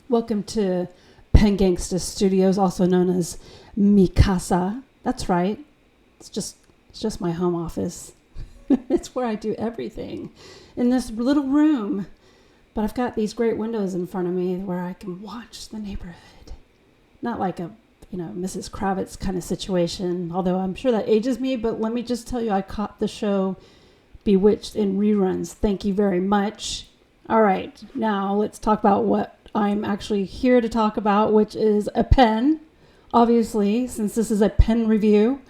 Welcome to Pen Gangsta Studios, also known as Ducasa. That's right. It's just my home office. It's where I do everything in this little room. But I've got these great windows in front of me where I can watch the neighborhood. Not like a, Mrs. Kravitz kind of situation, although I'm sure that ages me. But let me just tell you, I caught the show Bewitched in reruns. Thank you very much. All right, now let's talk about what I'm actually here to talk about, which is a pen, obviously, since this is a pen review.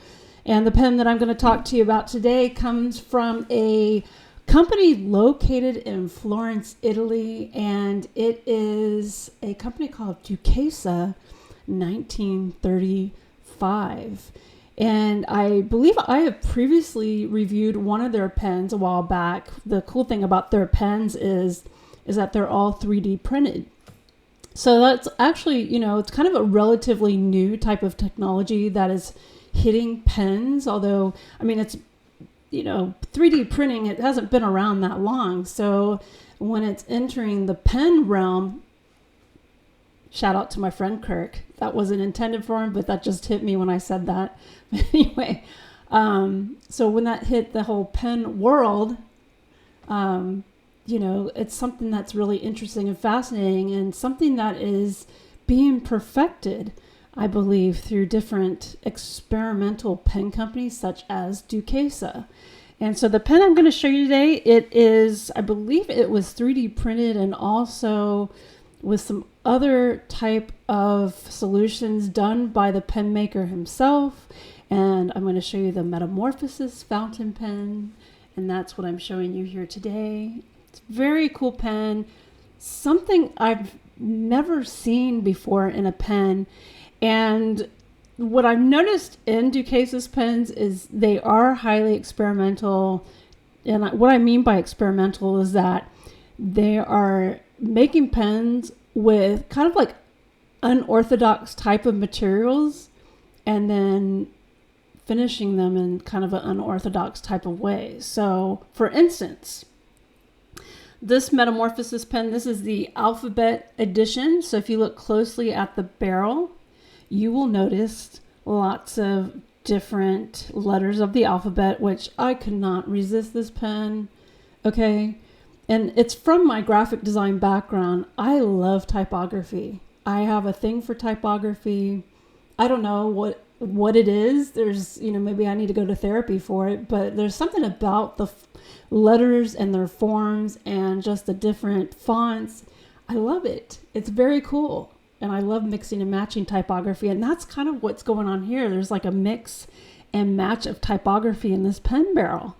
And the pen that I'm going to talk to you about today comes from a company located in Florence, Italy, and it is a company called Duchessa 1935. And I believe I have previously reviewed one of their pens a while back. The cool thing about their pens is that they're all 3D printed. So that's actually, it's kind of a relatively new type of technology that is hitting pens. Although, it's, 3D printing, it hasn't been around that long. So when it's entering the pen realm, shout out to my friend Kirk. That wasn't intended for him, but that just hit me when I said that. Anyway, so when that hit the whole pen world, it's something that's really interesting and fascinating, and something that is being perfected, I believe, through different experimental pen companies such as Ducasa. And so the pen I'm going to show you today, I believe it was 3D printed and also with some other type of solutions done by the pen maker himself. And I'm going to show you the Metamorphosis fountain pen, and that's what I'm showing you here today. It's a very cool pen, something I've never seen before in a pen. And what I've noticed in Ducasa's pens is they are highly experimental. And what I mean by experimental is that they are making pens with kind of like unorthodox type of materials and then finishing them in kind of an unorthodox type of way. So, for instance, this Metamorphosis pen, this is the Alphabet edition. So if you look closely at the barrel, you will notice lots of different letters of the alphabet, which I could not resist this pen. Okay. And it's from my graphic design background. I love typography. I have a thing for typography. I don't know what it is. There's, maybe I need to go to therapy for it, but there's something about the letters and their forms and just the different fonts. I love it. It's very cool. And I love mixing and matching typography. And that's kind of what's going on here. There's like a mix and match of typography in this pen barrel.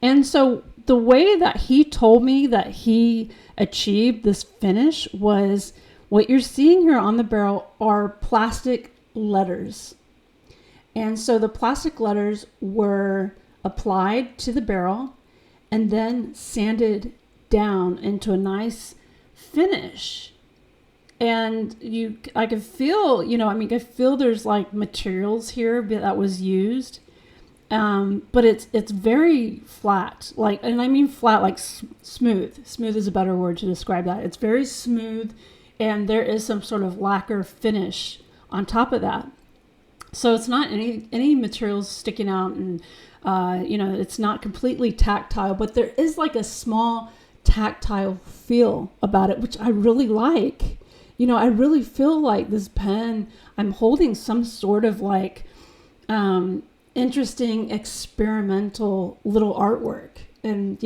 And so the way that he told me that he achieved this finish was what you're seeing here on the barrel are plastic letters. And so the plastic letters were applied to the barrel and then sanded down into a nice finish. And I could feel, I feel there's like materials here that was used. But it's very flat, and I mean flat, like smooth. Smooth is a better word to describe that. It's very smooth, and there is some sort of lacquer finish on top of that. So it's not any materials sticking out, and it's not completely tactile, but there is like a small tactile feel about it, which I really like. I really feel like this pen, I'm holding some sort of like interesting experimental little artwork. And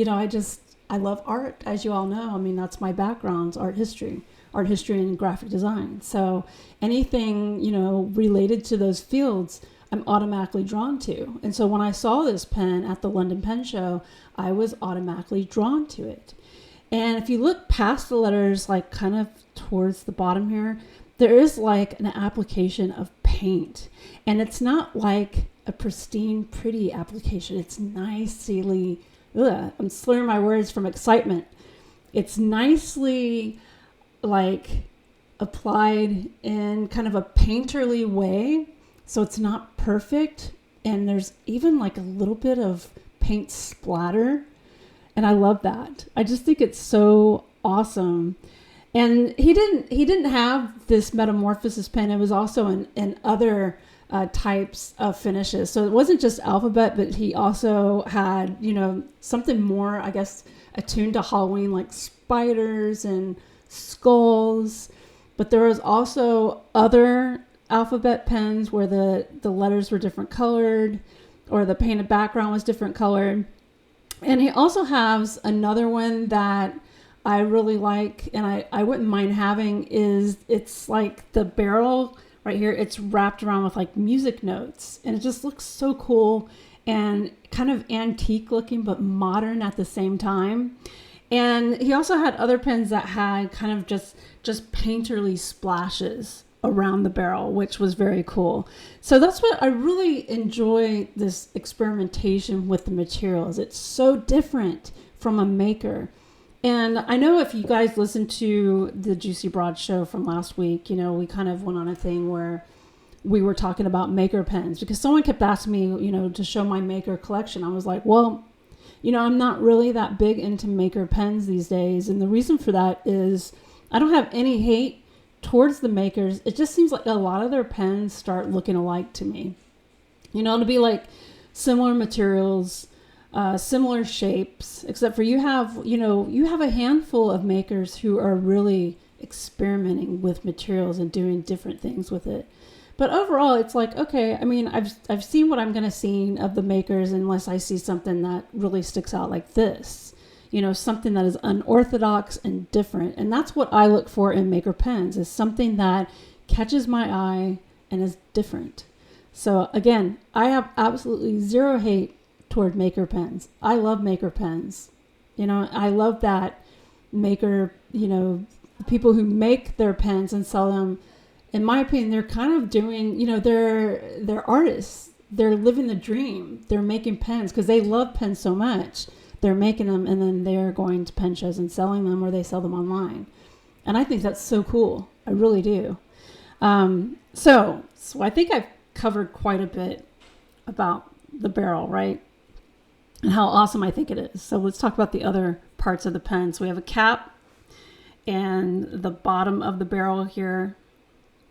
I love art, as you all know. That's my background, art history and graphic design. So anything related to those fields, I'm automatically drawn to. And so when I saw this pen at the London Pen Show, I was automatically drawn to it. And if you look past the letters, like kind of towards the bottom here, there is like an application of paint. And it's not like a pristine, pretty application. It's nicely, I'm slurring my words from excitement. It's nicely like applied in kind of a painterly way. So it's not perfect. And there's even like a little bit of paint splatter. And I love that. I just think it's so awesome. And he didn't have this Metamorphosis pen. It was also in other types of finishes. So it wasn't just Alphabet, but he also had, something more, I guess, attuned to Halloween, like spiders and skulls. But there was also other Alphabet pens where the letters were different colored, or the painted background was different colored. And he also has another one that I really like, and I wouldn't mind having, it's like the barrel right here, it's wrapped around with like music notes, and it just looks so cool and kind of antique looking, but modern at the same time. And he also had other pens that had kind of just painterly splashes around the barrel, which was very cool. So that's what I really enjoy, this experimentation with the materials. It's so different from a maker. And I know if you guys listened to the Juicy Broad show from last week, we kind of went on a thing where we were talking about maker pens, because someone kept asking me, to show my maker collection. I was like, well, I'm not really that big into maker pens these days. And the reason for that is I don't have any hate towards the makers. It just seems like a lot of their pens start looking alike to me. To be like similar materials, similar shapes, except for you have a handful of makers who are really experimenting with materials and doing different things with it. But overall, it's like, okay, I mean, I've seen what I'm going to see of the makers, unless I see something that really sticks out like this, something that is unorthodox and different. And that's what I look for in maker pens, is something that catches my eye and is different. So again, I have absolutely zero hate toward maker pens. I love maker pens. I love that maker, people who make their pens and sell them. In my opinion, they're kind of doing, they're artists. They're living the dream. They're making pens because they love pens so much. They're making them, and then they're going to pen shows and selling them, or they sell them online. And I think that's so cool. I really do. So I think I've covered quite a bit about the barrel, right? And how awesome I think it is. So let's talk about the other parts of the pen. So we have a cap and the bottom of the barrel here.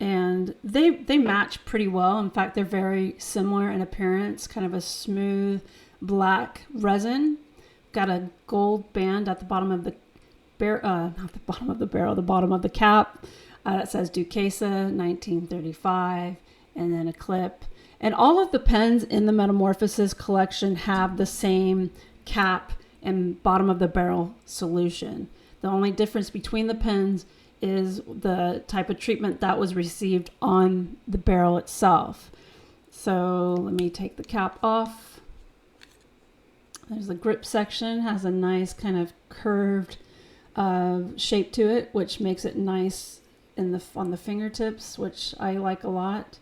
And they match pretty well. In fact, they're very similar in appearance, kind of a smooth black resin. Got a gold band at the bottom of the not the bottom of the barrel, the bottom of the cap. That says Duchessa, 1935, and then a clip. And all of the pens in the Metamorphosis collection have the same cap and bottom of the barrel solution. The only difference between the pens is the type of treatment that was received on the barrel itself. So let me take the cap off. There's the grip section, has a nice kind of curved shape to it, which makes it nice on the fingertips, which I like a lot.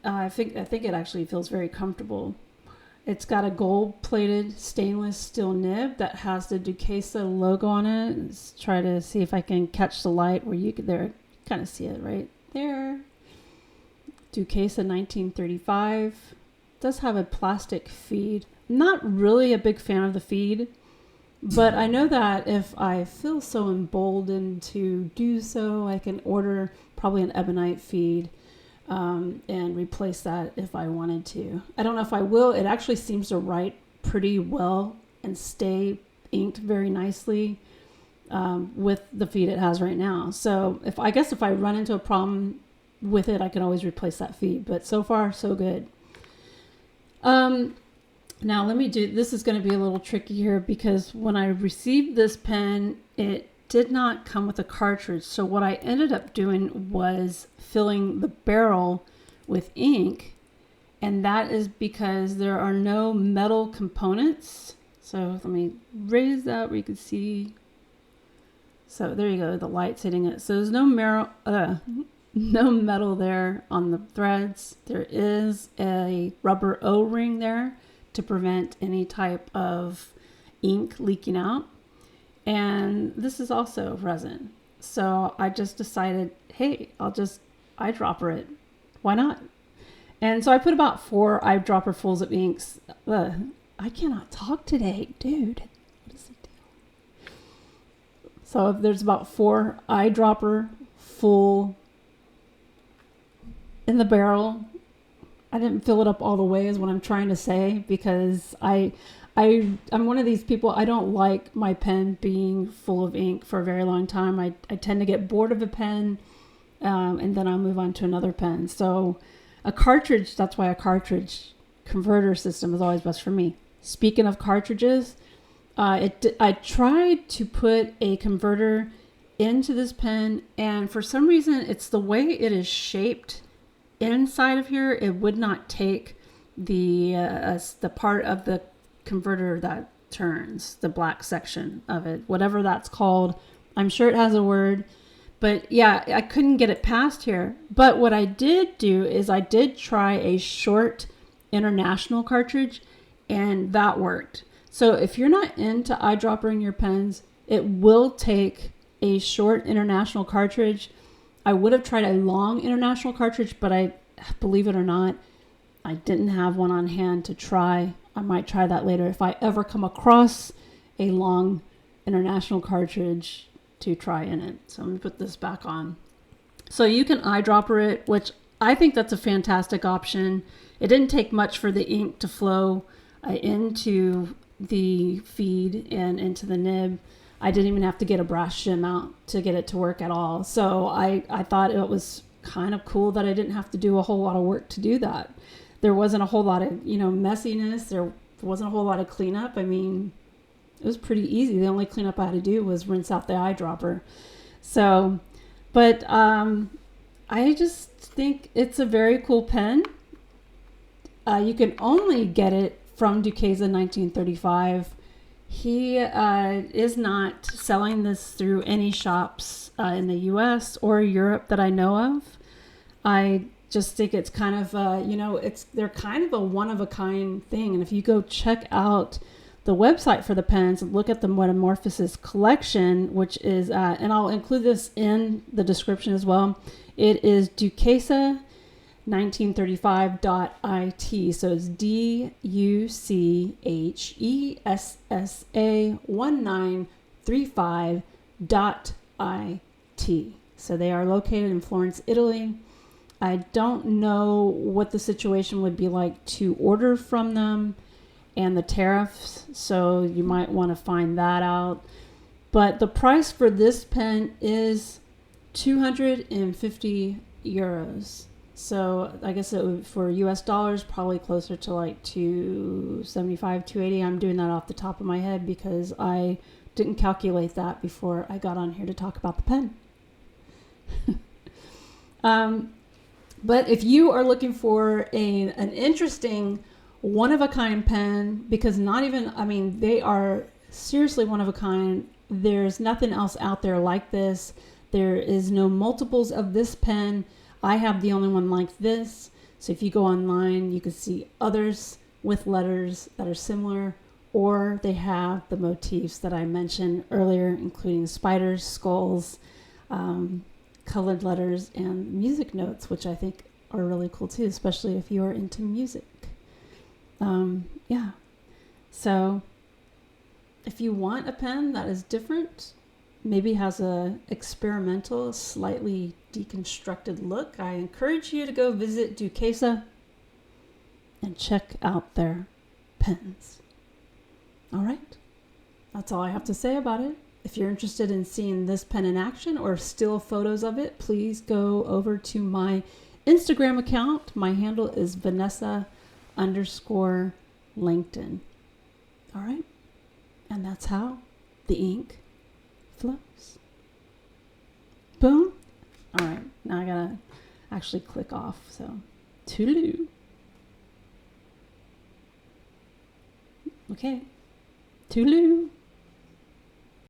I think it actually feels very comfortable. It's got a gold-plated stainless steel nib that has the Ducasa logo on it. Let's try to see if I can catch the light where you could kind of see it right there. Ducasa 1935. Does have a plastic feed. Not really a big fan of the feed, but I know that if I feel so emboldened to do so, I can order probably an ebonite feed. And replace that if I wanted to. I don't know if I will. It actually seems to write pretty well and stay inked very nicely with the feed it has right now. So if I run into a problem with it, I can always replace that feed. But so far, so good. Now this is going to be a little tricky here, because when I received this pen, it did not come with a cartridge. So what I ended up doing was filling the barrel with ink, and that is because there are no metal components. So let me raise that where you can see. So there you go, the light's hitting it. So there's no metal there on the threads. There is a rubber O-ring there to prevent any type of ink leaking out. And this is also resin. So I just decided, hey, I'll just eyedropper it. Why not? And so I put about 4 eyedropper fulls of inks. I cannot talk today, dude. What is the deal? So if there's about 4 eyedropper full in the barrel. I didn't fill it up all the way is what I'm trying to say, because I'm one of these people, I don't like my pen being full of ink for a very long time. I tend to get bored of a pen, and then I'll move on to another pen. So a cartridge, that's why a cartridge converter system is always best for me. Speaking of cartridges, I tried to put a converter into this pen, and for some reason, it's the way it is shaped inside of here. It would not take the part of the converter that turns, the black section of it, whatever that's called. I'm sure it has a word, but yeah, I couldn't get it past here. But what I did do is I did try a short international cartridge, and that worked. So if you're not into eyedroppering your pens, it will take a short international cartridge. I would have tried a long international cartridge, but I, believe it or not, I didn't have one on hand to try. I might try that later if I ever come across a long international cartridge to try in it. So I'm going to put this back on. So you can eyedropper it, which I think that's a fantastic option. It didn't take much for the ink to flow into the feed and into the nib. I didn't even have to get a brass shim out to get it to work at all. So I thought it was kind of cool that I didn't have to do a whole lot of work to do that. There wasn't a whole lot of, messiness. There wasn't a whole lot of cleanup. I mean, it was pretty easy. The only cleanup I had to do was rinse out the eyedropper. So, but I just think it's a very cool pen. You can only get it from Ducasa 1935. He is not selling this through any shops in the U.S. or Europe that I know of. I just think it's kind of, they're kind of a one-of-a-kind thing. And if you go check out the website for the pens and look at the Metamorphosis collection, which is, and I'll include this in the description as well, it is Duchessa 1935.it. So it's DUCHESSA1935.it. So they are located in Florence, Italy. I don't know what the situation would be like to order from them and the tariffs, so you might want to find that out. But the price for this pen is 250 euros. So I guess it would, for US dollars, probably closer to like 275, 280. I'm doing that off the top of my head because I didn't calculate that before I got on here to talk about the pen. But if you are looking for an interesting one-of-a-kind pen, because they are seriously one of a kind. There's nothing else out there like this. There is no multiples of this pen. I have the only one like this. So if you go online, you can see others with letters that are similar, or they have the motifs that I mentioned earlier, including spiders, skulls, colored letters, and music notes, which I think are really cool too, especially if you are into music. So if you want a pen that is different, maybe has a experimental, slightly deconstructed look, I encourage you to go visit Ducasa and check out their pens. All right, that's all I have to say about it. If you're interested in seeing this pen in action or still photos of it, please go over to my Instagram account. My handle is Vanessa_LinkedIn. All right, and that's how the ink flows. Boom. All right, now I gotta actually click off. So, toodaloo. Okay, toodaloo.